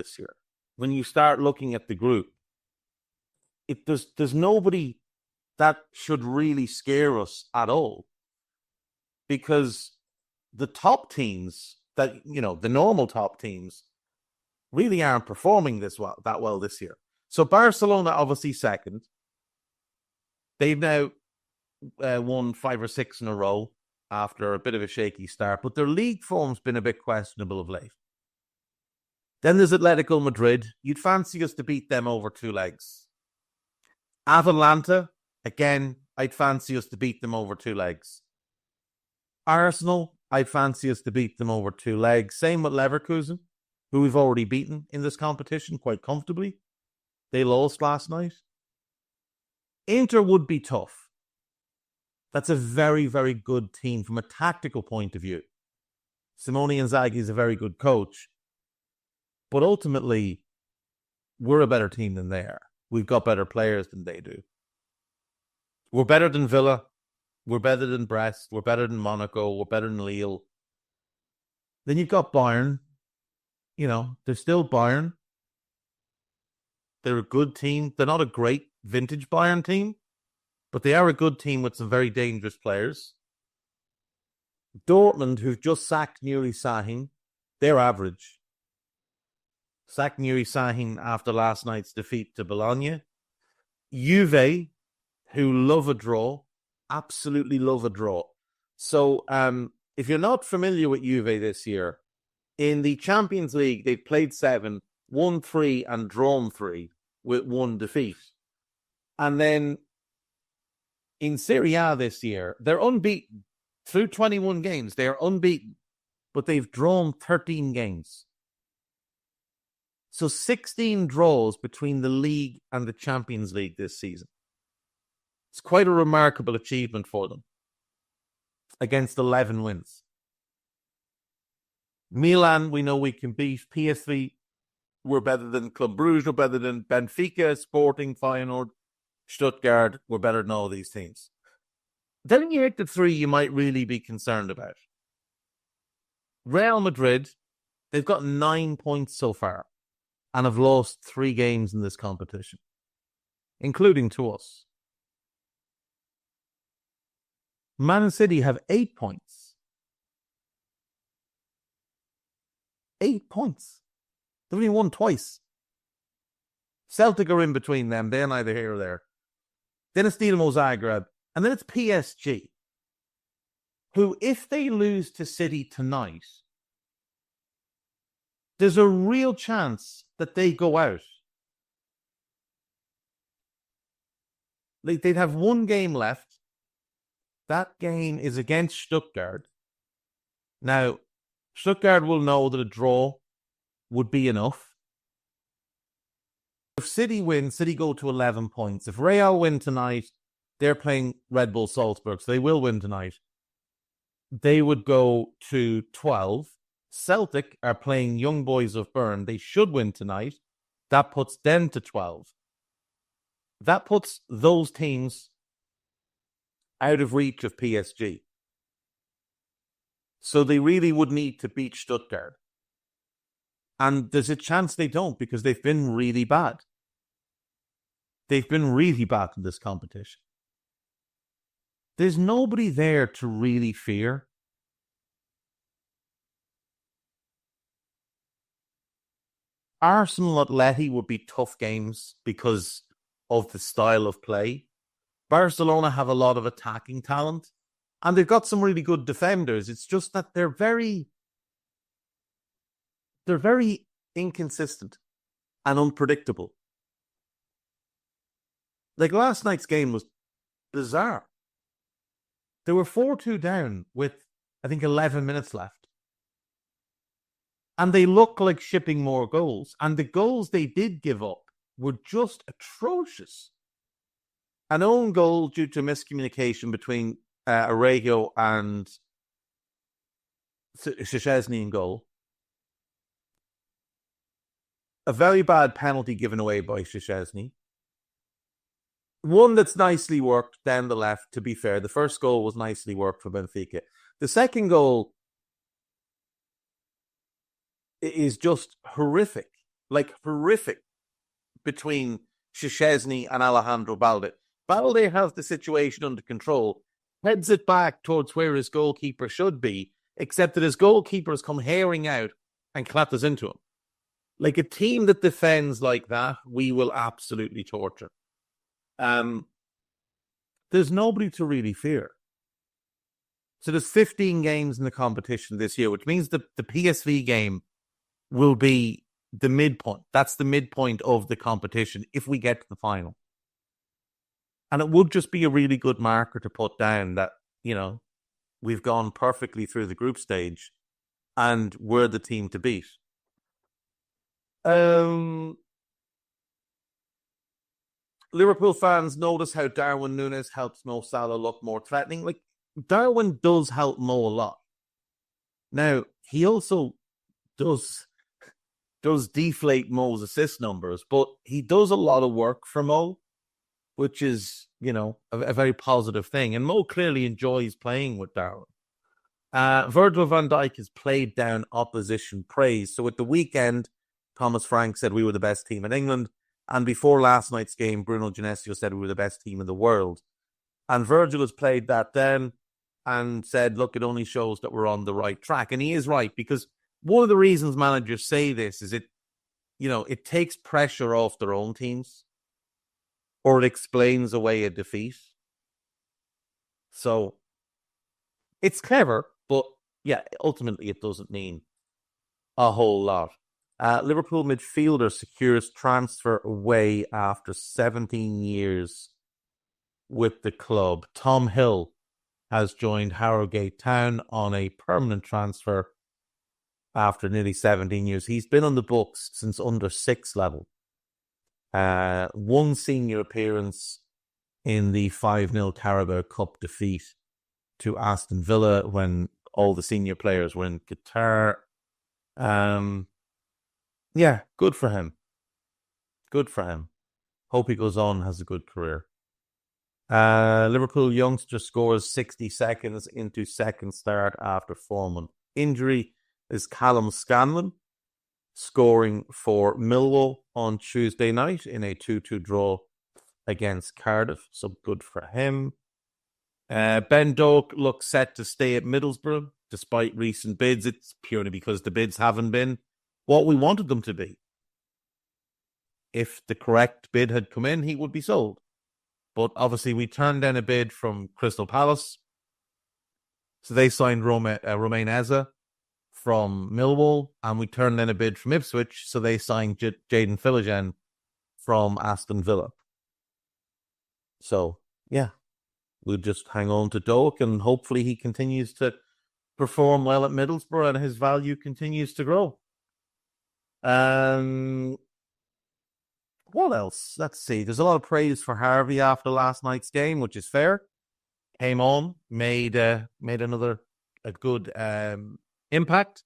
this year. When you start looking at the group, there's nobody that should really scare us at all, because the top teams that, the normal top teams really aren't performing that well this year. So Barcelona obviously second. They've now won 5 or 6 in a row after a bit of a shaky start, but their league form's been a bit questionable of late. Then there's Atletico Madrid. You'd fancy us to beat them over 2 legs. Atalanta, again, I'd fancy us to beat them over 2 legs. Arsenal, I'd fancy us to beat them over 2 legs. Same with Leverkusen, who we've already beaten in this competition quite comfortably. They lost last night. Inter would be tough. That's a very, very good team from a tactical point of view. Simone Inzaghi is a very good coach. But ultimately, we're a better team than they are. We've got better players than they do. We're better than Villa. We're better than Brest. We're better than Monaco. We're better than Lille. Then you've got Bayern. They're still Bayern. They're a good team. They're not a great vintage Bayern team, but they are a good team with some very dangerous players. Dortmund, who've just sacked Nuri Sahin, they're average. Sacked Nuri Sahin after last night's defeat to Bologna. Juve, who love a draw, absolutely love a draw. So if you're not familiar with Juve this year, in the Champions League, they've played 7, won 3 and drawn 3 with 1 defeat. And then in Serie A this year, they're unbeaten. Through 21 games, they are unbeaten, but they've drawn 13 games. So 16 draws between the league and the Champions League this season. It's quite a remarkable achievement for them against 11 wins. Milan, we know we can beat. PSV, we're better than Club Brugge, we're better than Benfica, Sporting, Feyenoord, Stuttgart, we're better than all these teams. Then you get the 3 you might really be concerned about. Real Madrid, they've got 9 points so far and have lost 3 games in this competition, including to us. Man City have 8 points. 8 points. They've only won twice. Celtic are in between them. They're neither here or there. Then it's Dinamo Zagreb. And then it's PSG, who, if they lose to City tonight, there's a real chance that they go out. They'd have 1 game left. That game is against Stuttgart. Now, Stuttgart will know that a draw would be enough. If City win, City go to 11 points. If Real win tonight, they're playing Red Bull Salzburg, so they will win tonight. They would go to 12. Celtic are playing Young Boys of Bern. They should win tonight. That puts them to 12. That puts those teams out of reach of PSG. So they really would need to beat Stuttgart. And there's a chance they don't, because they've been really bad. They've been really bad in this competition. There's nobody there to really fear. Arsenal Atleti would be tough games because of the style of play. Barcelona have a lot of attacking talent, and they've got some really good defenders. It's just that they're very inconsistent and unpredictable. Like last night's game was bizarre. They were 4-2 down with, I think, 11 minutes left. And they look like shipping more goals. And the goals they did give up were just atrocious. An own goal due to miscommunication between Araujo and Szczesny in goal. A very bad penalty given away by Szczesny. One that's nicely worked down the left, to be fair. The first goal was nicely worked for Benfica. The second goal is just horrific. like horrific between Szczesny and Alejandro Balde. Balde has the situation under control, heads it back towards where his goalkeeper should be, except that his goalkeeper has come herring out and clatters into him. Like a team that defends like that, we will absolutely torture. There's nobody to really fear. So there's 15 games in the competition this year, which means the PSV game will be the midpoint. That's the midpoint of the competition if we get to the final. And it would just be a really good marker to put down that, you know, we've gone perfectly through the group stage and we're the team to beat. Liverpool fans notice how Darwin Núñez helps Mo Salah look more threatening. Like, Darwin does help Mo a lot. Now, he also does deflate Mo's assist numbers, but he does a lot of work for Mo, which is, you know, a very positive thing. And Mo clearly enjoys playing with Darwin. Virgil van Dijk has played down opposition praise. So at the weekend, Thomas Frank said we were the best team in England. And before last night's game, Bruno Genesio said we were the best team in the world. And Virgil has played that down and said, look, it only shows that we're on the right track. And he is right, because one of the reasons managers say this is it takes pressure off their own teams, or it explains away a defeat. So it's clever, but yeah, ultimately it doesn't mean a whole lot. Liverpool midfielder secures transfer away after 17 years with the club. Tom Hill has joined Harrogate Town on a permanent transfer after nearly 17 years. He's been on the books since under 6 level. One senior appearance in the 5-0 Carabao Cup defeat to Aston Villa when all the senior players were in Qatar. Yeah, good for him. Good for him. Hope he goes on, has a good career. Liverpool youngster scores 60 seconds into second start after 4-month injury is Callum Scanlon, scoring for Millwall on Tuesday night in a 2-2 draw against Cardiff. So good for him. Ben Doak looks set to stay at Middlesbrough despite recent bids. It's purely because the bids haven't been what we wanted them to be. If the correct bid had come in, he would be sold. But obviously we turned down a bid from Crystal Palace. So they signed Romain Eza from Millwall, and we turned down a bid from Ipswich. So they signed Jadon Philogene from Aston Villa. So, yeah, we'll just hang on to Doak, and hopefully he continues to perform well at Middlesbrough and his value continues to grow. What else? Let's see. There's a lot of praise for Harvey after last night's game, which is fair. Came on, made a good impact.